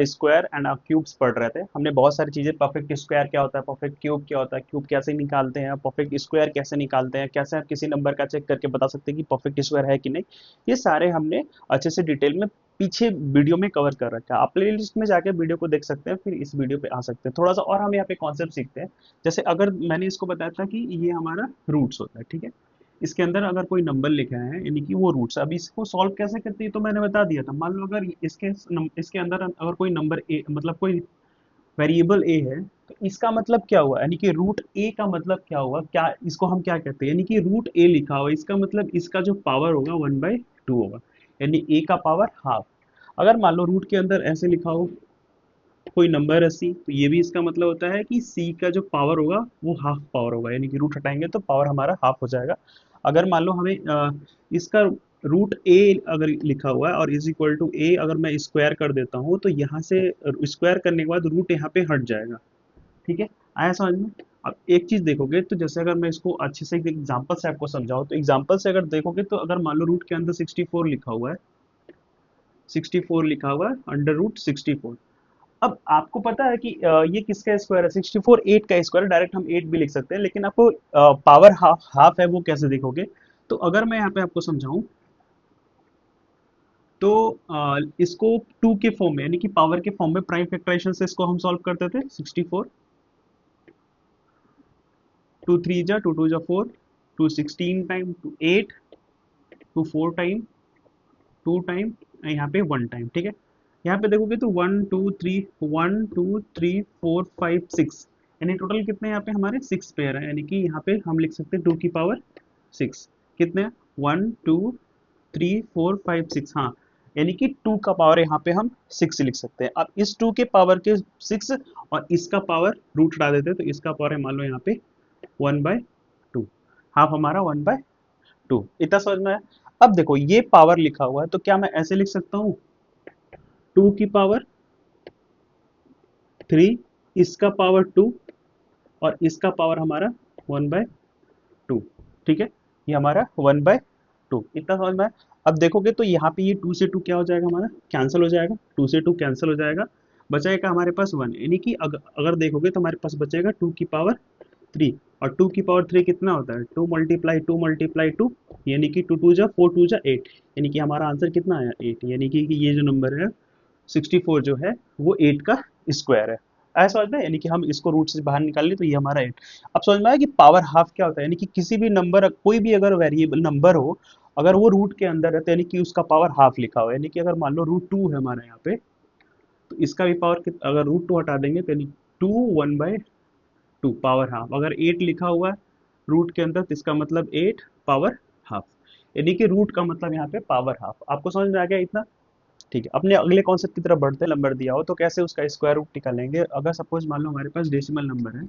Square and cubes पढ़ रहे थे। हमने बहुत सारी चीजें, परफेक्ट स्क्वायर क्या होता है, परफेक्ट क्यूब क्या होता है, क्यूब कैसे निकालते हैं, परफेक्ट स्क्वायर कैसे निकालते हैं, कैसे आप किसी नंबर का चेक करके बता सकते हैं कि परफेक्ट स्क्वायर है कि नहीं, ये सारे हमने अच्छे से डिटेल में पीछे वीडियो में कवर कर रखा है। आप प्ले लिस्ट में जाके वीडियो को देख सकते हैं, फिर इस वीडियो पे आ सकते हैं। थोड़ा सा और हम यहाँ पे कॉन्सेप्ट सीखते हैं। जैसे अगर मैंने इसको बताया था कि ये हमारा रूट्स होता है, ठीक है। इसके अंदर अगर कोई नंबर लिखा है यानी कि वो रूट्स, अब इसको सॉल्व कैसे करते हैं तो मैंने बता दिया था। मान लो अगर इसके अंदर अगर कोई नंबर ए, मतलब कोई वेरिएबल ए है, तो इसका मतलब क्या हुआ, यानी कि रूट ए का मतलब क्या हुआ, क्या इसको हम क्या कहते हैं, यानी कि रूट ए लिखा हुआ, इसका मतलब इसका जो पावर होगा 1/2 होगा, यानी ए का पावर हाफ। अगर मान लो रूट के अंदर ऐसे लिखा हो कोई नंबर है सी, तो ये भी इसका मतलब होता है कि सी का जो पावर होगा वो हाफ पावर होगा, यानी कि रूट हटाएंगे तो पावर हमारा हाफ हो जाएगा। अगर मान लो हमें इसका रूट ए अगर लिखा हुआ है और इज इक्वल टू ए, अगर मैं स्क्वायर कर देता हूँ तो यहाँ से स्क्वायर करने के बाद रूट यहाँ पे हट जाएगा। ठीक है, आया समझ में। अब एक चीज देखोगे तो जैसे अगर मैं इसको अच्छे से एक एग्जांपल से आपको समझाऊं, तो एग्जांपल से अगर देखोगे तो अगर मान लो रूट के अंदर 64 लिखा हुआ है, 64 लिखा हुआ है अंडर रूट 64। अब आपको पता है कि ये किसका स्क्वायर है, 64 8 का स्क्वायर है, डायरेक्ट हम 8 भी लिख सकते हैं, लेकिन आपको पावर हाफ हाफ है वो कैसे देखोगे। तो अगर मैं यहाँ पे आपको समझाऊं तो इसको 2 के फॉर्म में, यानी कि पावर के फॉर्म में प्राइम फैक्टराइजेशन से इसको हम सॉल्व करते थे। 64 2 3 जा 2 2 जा 4, 2 16 टाइम, 2 8, 2 4 टाइम, 2 टाइम, यहाँ पे 1 टाइम, ठीक है। यहाँ पे देखोगे तो 1 2 3 यानी टोटल कितने यहाँ पे हमारे 6 पेयर है, यानी कि यहाँ पे हम लिख सकते हैं 2 की पावर 6। कितने, 1 2 3 4 5 6, हाँ, यानी कि 2 का पावर यहाँ पे हम 6 लिख सकते हैं। अब इस 2 के पावर के 6 और इसका पावर रूट हटा देते हैं, तो इसका पावर है मान लो यहाँ पे 1/2, हाफ हमारा 1/2। इतना समझ में आया। अब देखो ये पावर लिखा हुआ है, तो क्या मैं ऐसे लिख सकता हूँ 2 की पावर 3, इसका पावर 2 और इसका पावर हमारा 1/2, ठीक है। ये हमारा 1/2, इतना समझ में आया। अब देखोगे तो यहाँ पे ये 2 से 2 क्या हो जाएगा, हमारा कैंसिल हो जाएगा, 2 से 2 कैंसिल हो जाएगा, बचेगा हमारे पास 1, यानी कि अगर देखोगे तो हमारे पास बचेगा 2 की पावर 3। और 2 की पावर 3 कितना होता है, 2 × 2 × 2, यानी कि 2 2 जा 4 2 जा 8, यानी कि हमारा आंसर कितना आया 8, यानी कि ये जो नंबर है 64 जो है वो 8 का स्क्वायर है। ऐसा समझ में, यानी कि हम इसको रूट से बाहर निकाल लें तो ये हमारा 8। अब समझ में आया कि पावर हाफ क्या होता है, यानी कि किसी भी नंबर, कोई भी अगर वेरिएबल नंबर हो, अगर वो रूट के अंदर है तो यानी कि उसका पावर हाफ लिखा हुआ है। यानी कि अगर मान लो रूट 2 है हमारे यहाँ पे, तो इसका भी पावर, अगर रूट 2 हटा देंगे तो यानी 2 1/2 पावर हाफ। अगर 8 लिखा हुआ है रूट के अंदर तो इसका मतलब 8 पावर हाफ, यानी कि रूट का मतलब यहाँ पे पावर हाफ। आपको समझ में आ गया इतना। ठीक है, अपने अगले कॉन्सेप्ट की तरफ बढ़ते हैं। नंबर दिया हो तो कैसे उसका स्क्वायर रूट निकालेंगे। अगर सपोज मान लो हमारे पास डेसिमल नंबर है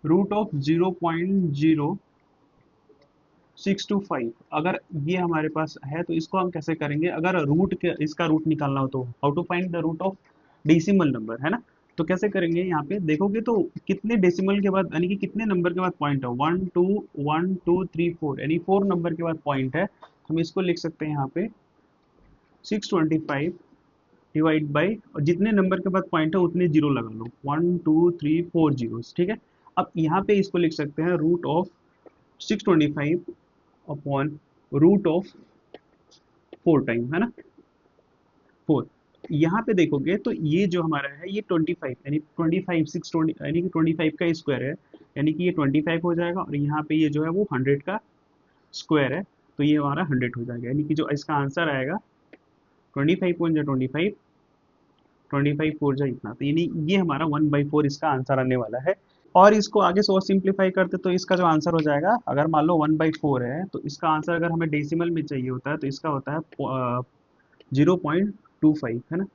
रूट ऑफ 0.0625, अगर ये हमारे पास है तो इसको हम कैसे करेंगे, अगर रूट के इसका रूट निकालना हो तो how to find the root of decimal number, है ना। तो कैसे करेंगे, यहाँ पे देखोगे तो कितने डेसिमल के बाद, यानी कि कितने नंबर के बाद पॉइंट है, 1 2 1 2 3 4, यानी 4 नंबर के बाद पॉइंट है। हम इसको लिख सकते हैं यहाँ पे 625 डिवाइड बाई, और जितने नंबर के बाद पॉइंट है उतने जीरो लगा लो, 1 2 3 4 जीरो, ठीक है। अब यहाँ पे इसको लिख सकते हैं root of 625 upon root of 4 time, है ना, 4। यहाँ पे देखोगे तो ये जो हमारा है ये 25, यानी 25 620, यानी कि 25 का स्क्वायर है, यानी कि ये 25 हो जाएगा, और यहाँ पे ये जो है वो 100 का स्क्वायर है, तो ये हमारा 100 हो जाएगा, यानी कि जो इसका आंसर आएगा 25 × 25, 25 4 जा इतना, तो यानी ये हमारा 1/4 इसका आंसर आने वाला है। और इसको आगे से और सिंप्लीफाई करते तो इसका जो आंसर हो जाएगा, अगर मान लो 1/4 है तो इसका आंसर अगर हमें डेसिमल में चाहिए होता है तो इसका होता है 0.25, है ना,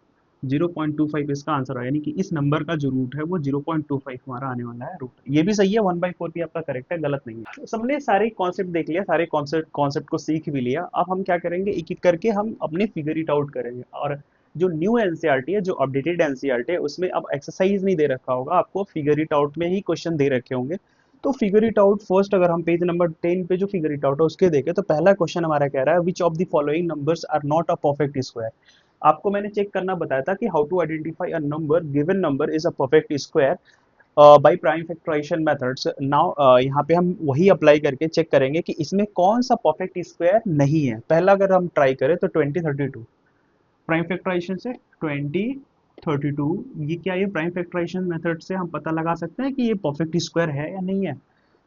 0.25 इसका आंसर है, यानी कि इस नंबर का जो रूट है वो 0.25 हमारा आने वाला है रूट। ये भी सही है, 1/4 भी आपका करेक्ट है, गलत नहीं है। तो हमने सारे कॉन्सेप्ट देख लिया, सारे कॉन्सेप्ट कॉन्सेप्ट को सीख भी लिया। अब हम क्या करेंगे, एक एक करके हम अपने फिगर इट आउट करेंगे। और जो न्यू एनसीईआरटी है, जो अपडेटेड एनसीईआरटी है, उसमें अब एक्सरसाइज नहीं दे रखा होगा आपको, फिगर इट आउट में ही क्वेश्चन दे रखे होंगे। तो फिगर इट आउट फर्स्ट, अगर हम पेज नंबर 10 पे जो फिगर इट आउट है उसके देखें तो पहला क्वेश्चन हमारा कह रहा है which of the following numbers are not a perfect square. आपको मैंने चेक करना बताया था कि how to identify a number given number is a perfect square by prime factorisation methods. Now यहाँ पे हम वही अप्लाई करके चेक करेंगे कि इसमें कौन सा परफेक्ट स्क्वायर नहीं है। पहला अगर हम ट्राई करें तो 2032 प्राइम फैक्टराइजेशन से 2032, ये क्या, ये प्राइम फैक्टराइजेशन मेथड से हम पता लगा सकते हैं कि ये परफेक्ट स्क्वायर है या नहीं है।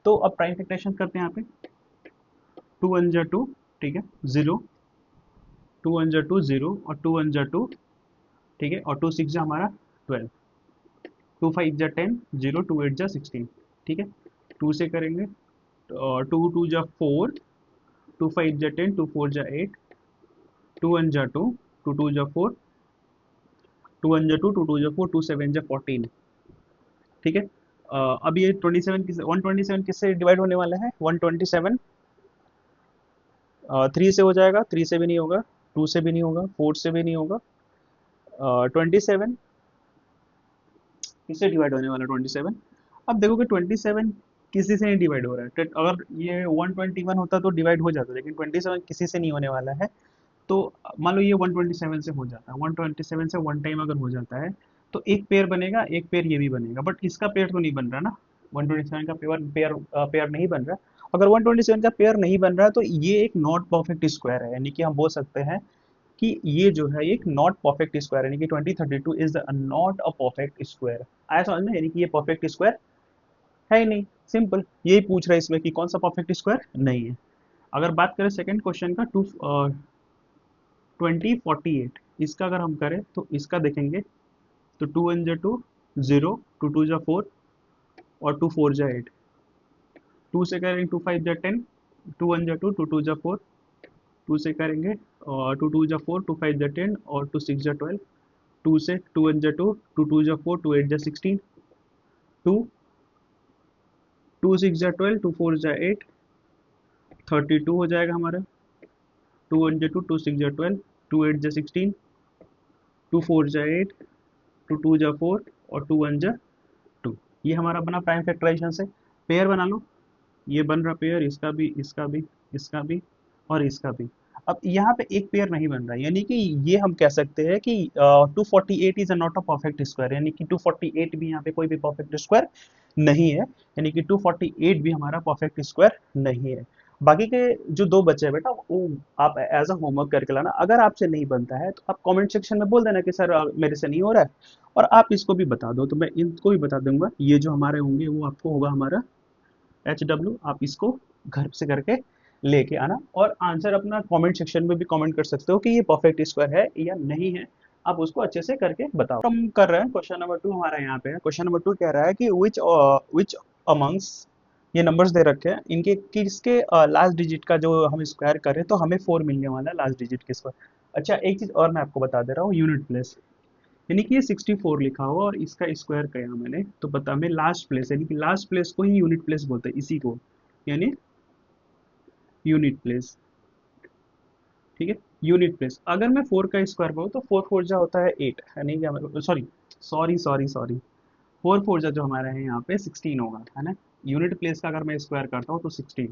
तो अब प्राइम फैक्टराइजेशन करते हैं यहाँ पे, 2 1 जा 2, ठीक है, 0, 2 1 जा 2 0 और 2 1 जा 2, ठीक है, और 2 6 जा हमारा 12, 2 5 जा 10, 0 2 8 जा 16, ठीक है। 2 से करेंगे, 2 2 जा 4, 2 5 जा 10, 2 4 जा 8, 2 1 जा 2, 2 2 जा 4, 2 1 जा 2, 2 2 जा 4, 2 7 जा 14, ठीक है। अब ये 27 किस 127 किससे डिवाइड होने वाला है, 127 3 से हो जाएगा, 3 से भी नहीं होगा, 2 से भी नहीं होगा, 4 से भी नहीं होगा। 27 किससे डिवाइड होने वाला है, 27। अब देखो कि 27 किसी से नहीं डिवाइड हो रहा है। अगर ये 121 होता तो डिवाइड हो जाता, लेकिन 27 किसी से नहीं होने वाला है। तो मान लो ये 127 से हो जाता है, 127 से वन टाइम अगर हो जाता है तो एक पेयर बनेगा, एक पेयर ये भी बनेगा, बट इसका पेयर तो नहीं बन रहा ना, 127 का पेयर पेयर पेयर नहीं बन रहा। अगर 127 का पेयर नहीं बन रहा है तो ये एक नॉट परफेक्ट स्क्वायर है, यानी कि हम बोल सकते हैं कि ये जो है एक नॉट परफेक्ट स्क्वायर, यानी कि 2032 is not a perfect square. आया समझ में, यानी कि ये परफेक्ट स्क्वायर है ही नहीं। सिंपल, यही पूछ रहा है इसमें कि कौन सा परफेक्ट स्क्वायर नहीं है। अगर बात करें सेकंड क्वेश्चन का, 2048, इसका अगर हम करें तो इसका देखेंगे तो 2 1 जा 2 0, 2 2 जा 4 और 2 4 जा 8, 2 से करेंगे 2 5 जा 10, 2 1 जा 2, 2 2 जा 4, 2 से करेंगे और 2 2 जा 4, 2 5 जा 10 और 2 6 जा 12, 2 से 2 1 जा 2, 2 2 जा 4, 2 8 जा 16, 2 6 जा 12, 2 4 जा 8, 32 हो जाएगा हमारा। 2 1 जा 2, 2 6 जा 12, 2 8 जा 16, 2 4 जा 8, 2 2 जा 4 और 2 1 जा 2। ये हमारा बना प्राइम फैक्टराइजेशन से। पेयर बना लो, ये बन रहा पेयर, इसका भी, इसका भी, इसका भी और इसका भी। अब यहाँ पे एक पेयर नहीं बन रहा है, यानी कि ये हम कह सकते हैं कि 248 is not a perfect square, यानी कि 248 भी यहाँ पे कोई भी परफेक्ट स्क्वायर नहीं है, यानी कि 248 भी हमारा परफेक्ट स्क्वायर नहीं है। बाकी के जो दो बचे हैं बेटा, वो आप एज अ होमवर्क करके लाना। अगर आपसे नहीं बनता है तो आप कमेंट सेक्शन में बोल देना कि सर मेरे से नहीं हो रहा है, और आप इसको भी बता दो तो मैं इनको भी बता दूंगा। ये जो हमारे होंगे वो आपको होगा हमारा HW, आप इसको घर से करके लेके आना, और आंसर अपना कमेंट सेक्शन में भी कमेंट कर सकते हो कि ये परफेक्ट स्क्वायर है या नहीं है, आप उसको अच्छे से करके बताओ। हम कर रहे हैं क्वेश्चन नंबर 2, हमारा यहाँ पे है। क्वेश्चन नंबर 2 कह रहा है कि विच अमंग्स, ये नंबर्स दे रखे हैं, इनके किसके लास्ट डिजिट का जो हम स्क्वायर करें तो हमें 4 मिलने वाला है, लास्ट डिजिट के स्क्वायर। अच्छा, एक चीज और मैं आपको बता दे रहा हूँ, यूनिट प्लेस, यानी कि ये 64 लिखा हुआ और इसका स्क्वायर किया मैंने, तो बता, हमें लास्ट प्लेस, यानी कि लास्ट प्लेस को ही यूनिट प्लेस बोलते हैं, इसी को, यानी यूनिट प्लेस, ठीक है। यूनिट प्लेस, अगर मैं 4 का स्क्वायर करूँ तो 4 4 जा होता है 8, यानी कि सॉरी सॉरी सॉरी सॉरी 4 4 जा जो हमारा है यहाँ पे 16 होगा, है ना। यूनिट प्लेस का अगर मैं स्क्वायर करता हूँ तो 16।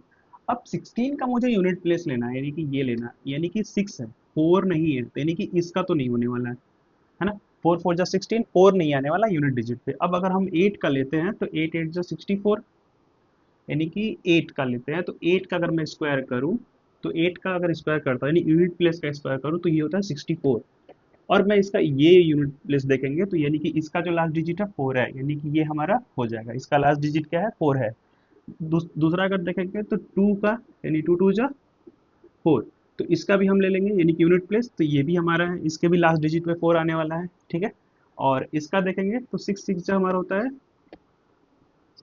अब 16 का मुझे यूनिट प्लेस लेना है, यानी कि ये लेना है, यानी कि 6 है, 4 नहीं है, तो यानी कि इसका तो नहीं होने वाला है ना। 4 4 जा 16, 4 नहीं आने वाला यूनिट डिजिट पे। अब अगर हम 8 का लेते हैं तो 8 8 जा 64, यानी कि 8 का लेते हैं तो 8 का अगर मैं स्क्वायर करूं तो 8 का अगर स्क्वायर करता हूँ, यानी यूनिट प्लेस का स्क्वायर करूं तो ये होता है 64। और मैं इसका ये यूनिट प्लेस देखेंगे तो यानी कि इसका जो लास्ट डिजिट है 4 है, यानी कि ये हमारा हो जाएगा, इसका लास्ट डिजिट क्या है, 4 है। दूसरा अगर देखेंगे तो 2 का, यानी 2 2 जा 4, तो इसका भी हम ले लेंगे, यानी कि यूनिट प्लेस, तो ये भी हमारा है, इसके भी लास्ट डिजिट में 4 आने वाला है, ठीक है। और इसका देखेंगे तो 6 6 जो हमारा होता है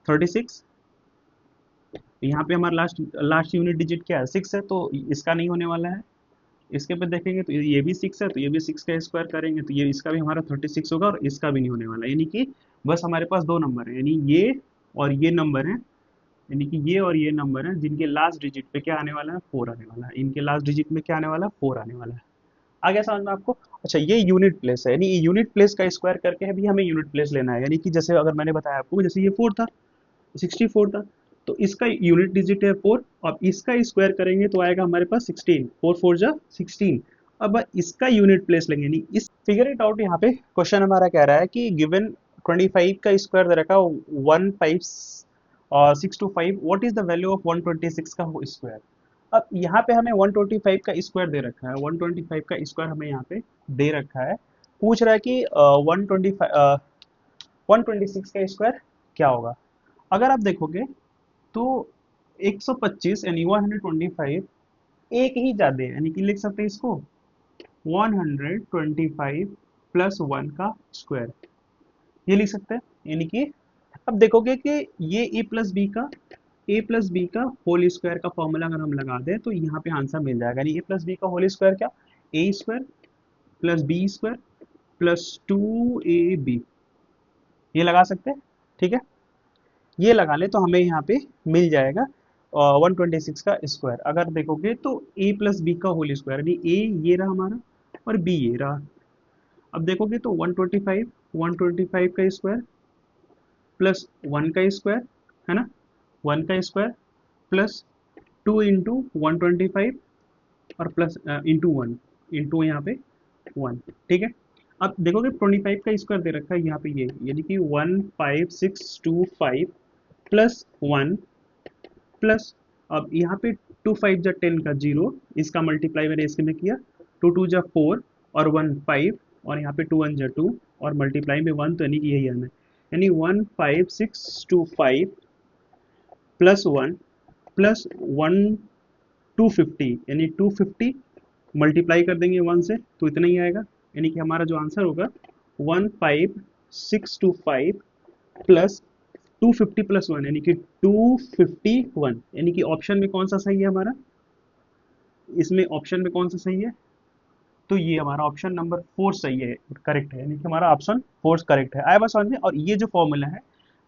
36, यहाँ पे हमारा लास्ट लास्ट यूनिट डिजिट क्या है, 6 है, तो इसका नहीं होने वाला है। इसके पे देखेंगे तो ये भी 6 है, तो ये भी 6 का स्क्वायर करेंगे तो ये इसका भी हमारा 36 होगा, और इसका भी नहीं होने वाला, यानी कि बस हमारे पास दो नंबर है, यानी ये और ये नंबर है, यानी कि ये और ये नंबर है जिनके लास्ट डिजिट पे क्या आने वाला है, 4 आने वाला है। इनके लास्ट डिजिट में क्या आने वाला है, 4 आने वाला है। आ गया समझ में आपको। अच्छा, ये यूनिट प्लेस है, यानी यूनिट प्लेस का स्क्वायर करके भी हमें यूनिट प्लेस लेना है, यानी कि जैसे अगर मैंने बताया आपको, जैसे ये 4 था, 64 था, तो इसका यूनिट डिजिट है 4, और इसका स्क्वायर करेंगे तो आएगा हमारे पास 16, 4 4 जा 16, अब इसका यूनिट प्लेस लेंगे, नहीं इस फिगर इट आउट। यहाँ पे क्वेश्चन हमारा कह रहा है कि गिवन 25 का स्क्वायर दे रखा 15625, what is the value of 126 का स्क्वायर। अब यहाँ पे हमें 125 का स्क्वायर दे रखा है, 125 का स्क्वायर हमें यहाँ पे दे रखा है। पूछ रहा है कि 126 का स्क्वायर क्या होगा। अगर आप देखोगे तो 125 यानी 125 एक ही ज्यादा है, यानी कि लिख सकते हैं इसको 125 प्लस वन का स्क्वायर, ये लिख सकते हैं। यानी कि अब देखोगे कि ये ए प्लस बी का होल स्क्वायर का फॉर्मूला अगर हम लगा दें तो यहाँ पे आंसर मिल जाएगा। यानी ए प्लस बी का होल स्क्वायर क्या, A square plus B square plus 2ab, ये लगा सकते हैं। ठीक है, ये लगा ले तो हमें यहाँ पे मिल जाएगा 126 का स्क्वायर। अगर देखोगे तो ए प्लस बी का होल स्क्वायर, यानी ए ये रहा हमारा और बी ये रहा। अब देखोगे तो 125 का स्क्वायर प्लस वन का स्क्वायर, है ना, वन का स्क्वायर प्लस 2 इंटू 125 और प्लस इंटू वन, इंटू यहाँ पे वन। ठीक है, अब देखोगे 25 का स्क्वायर दे रखा है यहाँ पे ये, यानी कि 15625 प्लस वन प्लस, अब यहाँ पे 2 5 जा 10 का जीरो, इसका मल्टीप्लाई मैंने इसके में किया, 2 2 जा 4 और 1 5, और यहाँ पे 2 1 जा 2 और मल्टीप्लाई में वन, तो यानी कि यही आना है। यानी 15625 प्लस वन प्लस 250, यानी 250 मल्टीप्लाई कर देंगे वन से तो इतना ही आएगा। यानी कि हमारा जो आंसर होगा 15625 प्लस 250 प्लस वन, यानी कि 251। यानी कि ऑप्शन में कौन सा सही है हमारा, इसमें ऑप्शन में कौन सा सही है, तो ये हमारा ऑप्शन नंबर 4 सही है, करेक्ट है। यानी कि हमारा ऑप्शन 4 करेक्ट है। आया बात समझ में। और ये जो फॉर्मूला है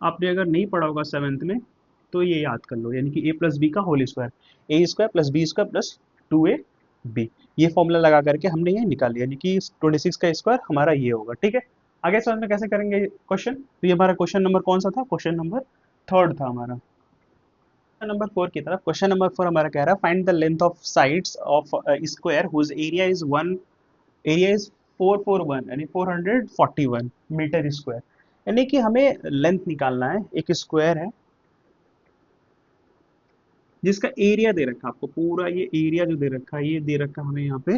आपने अगर नहीं पढ़ा होगा सेवेंथ में तो ये याद कर लो, यानी कि ए प्लस बी का whole square, A square plus B square plus 2ab, ये फॉर्मूला लगा करके हमने ये निकाल लिया, यानी कि 26 का स्क्वायर हमारा ये होगा। ठीक है, आगे समझ में कैसे करेंगे क्वेश्चन। तो ये हमारा क्वेश्चन नंबर कौन सा था, क्वेश्चन नंबर थर्ड था हमारा। नंबर 4 की तरफ, क्वेश्चन नंबर 4 हमारा कह रहा है find the length of sides of square whose area is 441, यानी 441 मीटर स्क्वायर। यानी कि हमें लेंथ निकालना है, एक स्क्वायर है जिसका एरिया दे रखा है आपको, पूरा ये एरिया जो दे रखा है ये दे रखा है हमें यहाँ पे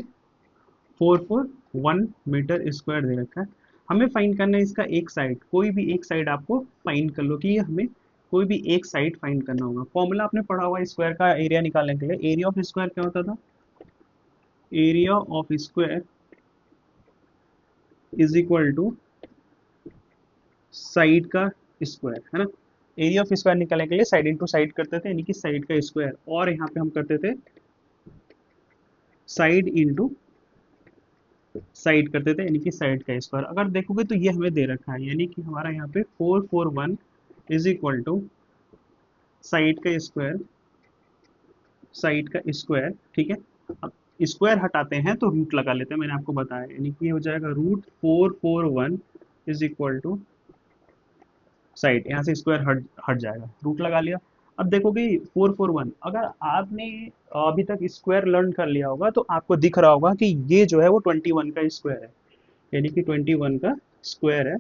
441 मीटर स्क्वायर दे रखा है। हमें फाइंड करना है इसका एक साइड, कोई भी एक साइड आपको फाइंड कर लो कि ये हमें कोई भी एक साइड फाइंड करना होगा। फॉर्मूला आपने पढ़ा हुआ स्क्वायर का एरिया निकालने के लिए, एरिया ऑफ स्क्वायर क्या होता था, area of square is equal to side का स्क्वायर, है ना। एरिया ऑफ स्क्वायर निकालने के लिए साइड इंटू साइड करते थे, यानी कि साइड का स्क्वायर, और यहाँ पे हम करते थे साइड इंटू साइड करते थे, यानी कि साइड का स्क्वायर। अगर देखोगे तो ये हमें दे रखा है, यानी कि हमारा यहाँ पे 441 इज इक्वल टू साइड का स्क्वायर, साइड का स्क्वायर। ठीक है, अब स्क्वायर हटाते हैं तो रूट लगा लेते हैं, मैंने आपको बताया, यानी कि ये हो जाएगा √441 इज इक्वल टू साइड, यहाँ से स्क्वायर हट हट जाएगा, रूट लगा लिया। अब देखोगे 441, अगर आपने अभी तक स्क्वायर लर्न कर लिया होगा तो आपको दिख रहा होगा कि ये जो है वो 21 का स्क्वायर है, यानी कि 21 का स्क्वायर है।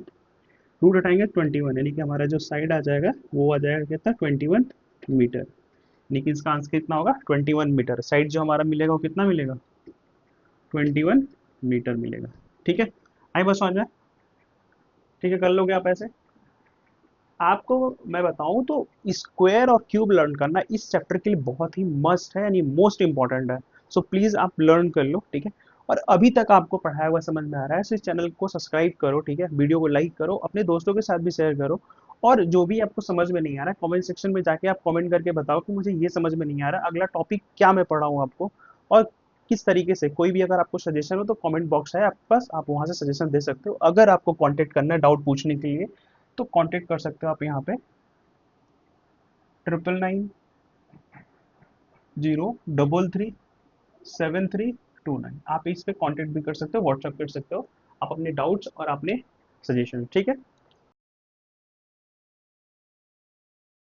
रूट हटाएंगे 21, यानी कि हमारा जो साइड आ जाएगा वो आ जाएगा कितना, 21 मीटर। यानी कि इसका आंसर कितना होगा, 21 मीटर। साइड जो हमारा मिलेगा वो कितना मिलेगा, 21 मीटर मिलेगा। ठीक है, आई बस समझ में। ठीक है, कर लोगे आप ऐसे। आपको मैं बताऊं तो स्क्वायर और क्यूब लर्न करना इस चैप्टर के लिए बहुत ही मस्ट है, यानी मोस्ट इंपॉर्टेंट है। सो प्लीज आप लर्न कर लो। ठीक है, और अभी तक आपको पढ़ाया हुआ समझ में आ रहा है तो इस चैनल को सब्सक्राइब करो। ठीक है, वीडियो को लाइक करो, अपने दोस्तों के साथ भी शेयर करो, और जो भी आपको समझ में नहीं आ रहा है कमेंट सेक्शन में जाके आप कमेंट करके बताओ कि मुझे ये समझ में नहीं आ रहा, अगला टॉपिक क्या मैं पढ़ाऊँ आपको, और किस तरीके से। कोई भी अगर आपको सजेशन हो तो कमेंट बॉक्स है आपके पास, आप वहां से सजेशन दे सकते हो। अगर आपको कांटेक्ट करना है डाउट पूछने के लिए तो कांटेक्ट कर सकते हो आप यहाँ पे 9990337329, आप इस पे कांटेक्ट भी कर सकते हो, व्हाट्सअप कर सकते हो आप अपने डाउट्स और अपने सजेशन। ठीक है।